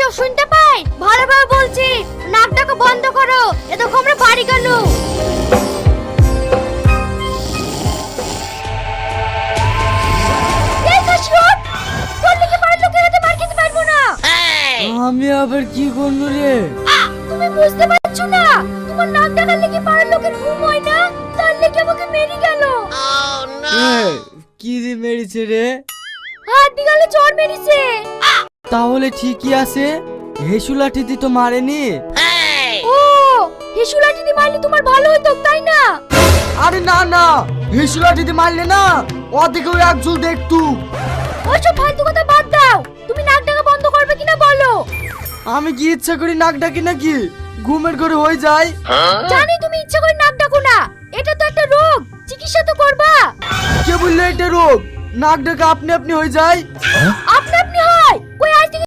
কেউ শুনতে পায়? ভালোভাবে বলছি, নাকটাকে বন্ধ করো। এ দেখো আমরা বাড়ি গেল। এই কাশরুট, তোর লিখে পাড়ার লোকের হাতে মার খেতে পারবো না। আমি আবার কি করব রে? তুমি বুঝতে পারছো না? তোমার নাক ডাকার লেগে পাড়ার লোকের ঘুম হয় না, তার লেগে আমাকে মেরে গেল। কি দিয়ে মেরেছে রে? হাত বিগালে চড় মেরেছে। তাহলে ঠিকই আছে, হেসু লাঠি দিয়ে তো মারেনি। ও, হেসু লাঠি দিয়ে মারলে তোমার ভালো হতো, তাই না? আরে না না, হেসু লাঠি দিয়ে মারলে না ওদিকে ওই একজল দেখতু। ওইসব ফালতু কথা বাদ দাও। তুমি নাক ডাকা বন্ধ করবে কিনা বলো। আমি কি ইচ্ছা করি নাক ডাকি নাকি? ঘুমের ঘরে হয়ে যায়। জানি তুমি ইচ্ছা করে নাক ডাকো না, এটা তো একটা রোগ, চিকিৎসা তো করবা। কে বললো এটা রোগ? নাক ডাকা আপনি আপনি হয়ে যায়।